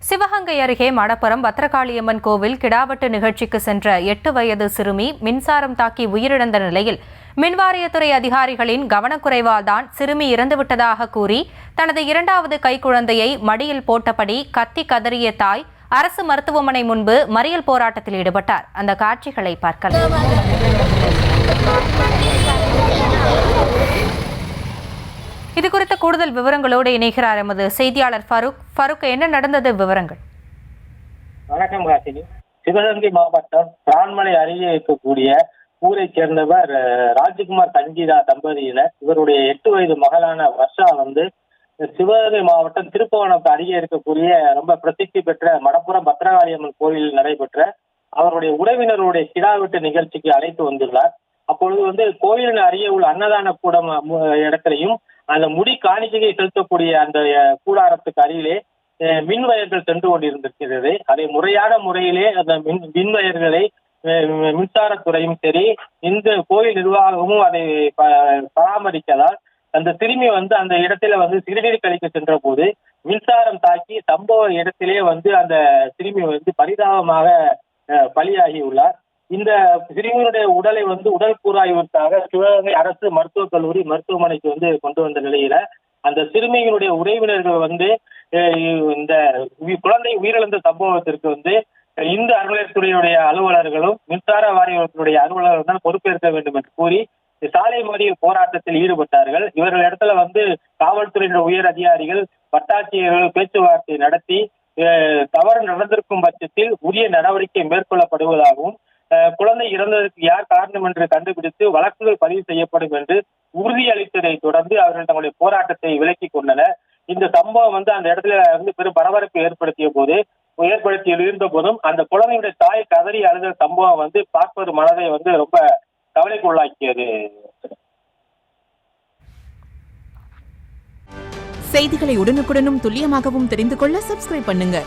சிவகங்கை அருகே மடப்புரம் பத்ரகாளியம்மன் கோவில் கிடாவட்டு நிகழ்ச்சிக்கு சென்ற 8 வயது சிறுமி மின்சாரம் தாக்கி உயிரிழந்த நிலையில் மின்வாரியத்துறை அதிகாரிகளின் கவனக்குறைவால் தான் சிறுமி இறந்துவிட்டதாக கூறி தனது 2வது கைக்குழந்தையை மடியில் போட்டபடி கத்தி கதறிய தாய் அரசு மருத்துவமனை முன்பு மறியல் போராட்டத்தில் ஈடுபட்டார். அந்த காட்சிகளை பார்க்கலாம். இது குறித்த கூடுதல் விவரங்களோடு இணைகிறார் எமது செய்தியாளர் ஃபருக். என்ன நடந்தது, விவரங்கள்? வணக்கம் காசினி. சிவகங்கை மாவட்டம் பிரான்மலை அருகே இருக்கக்கூடிய ஊரை சேர்ந்தவர் ராஜ்குமார் சங்கீதா தம்பதியினர். இவருடைய 8 வயது மகளான வர்ஷா சிவகங்கை மாவட்டம் திருப்புவனம் அருகே இருக்கக்கூடிய ரொம்ப பிரசித்தி பெற்ற மடப்புரம் பத்ரகாளியம்மன் கோயிலில் நடைபெற்ற அவருடைய உறவினருடைய கிடாவெட்டு நிகழ்ச்சிக்கு அழைத்து வந்துள்ளார். அப்பொழுது கோயிலின் அருகே உள்ள அன்னதான கூடம் இடத்திலையும் அந்த முடி காணிக்கையை செலுத்தக்கூடிய அந்த கூடாரத்துக்கு அருகிலே மின் வயர்கள் சென்று கொண்டிருந்திருக்கிறது. அதை முறையான முறையிலே அந்த மின் வயர்களை மின்சாரத்துறையும் சரி, இந்த கோயில் நிர்வாகமும் அதை பராமரிக்கதால் அந்த சிறுமி அந்த இடத்துல சிறுநீர் கழிக்க சென்ற போது மின்சாரம் தாக்கி சம்பவ இடத்திலே அந்த சிறுமி பரிதாபமாக பலியாகி உள்ளார். இந்த சிறுமியினுடைய உடலை உடல் கூறாய்வுக்காக சிவகங்கை அரசு மருத்துவக் கல்லூரி மருத்துவமனைக்கு கொண்டு வந்த நிலையில அந்த சிறுமியினுடைய உறவினர்கள் இந்த குழந்தை உயிரிழந்த சம்பவத்திற்கு இந்து அறநிலையத்துறையுடைய அலுவலர்களும் மின்சார வாரியத்தினுடைய அலுவலர்கள் தான் பொறுப்பேற்க வேண்டும் என்று கூறி சாலை மறியல் போராட்டத்தில் ஈடுபட்டார்கள். இவர்கள் இடத்துல காவல்துறையினுடைய உயர் அதிகாரிகள், வட்டாட்சியர்கள் பேச்சுவார்த்தை நடத்தி தவறு நடந்திருக்கும் பட்சத்தில் உரிய நடவடிக்கை மேற்கொள்ளப்படுவதாகவும் குழந்தை இறந்ததற்கு யார் காரணம் என்று கண்டுபிடித்து வழக்குகள் பதிவு செய்யப்படும் என்று உறுதியளித்ததை தொடர்ந்து அவர்கள் தங்களுடைய போராட்டத்தை விலக்கிக் கொண்டனர். இந்த சம்பவம் அந்த இடத்துல பெரும் பரபரப்பு ஏற்படுத்தி இருந்த போதும் அந்த குழந்தையுடைய தாய் கதறி அழுத சம்பவம் பார்ப்பது மனதை ரொம்ப கவலைக்குள்ளாக்கியது. செய்திகளை உடனுக்குடனும் துல்லியமாகவும் தெரிந்து கொள்ள சப்ஸ்கிரைப் பண்ணுங்க.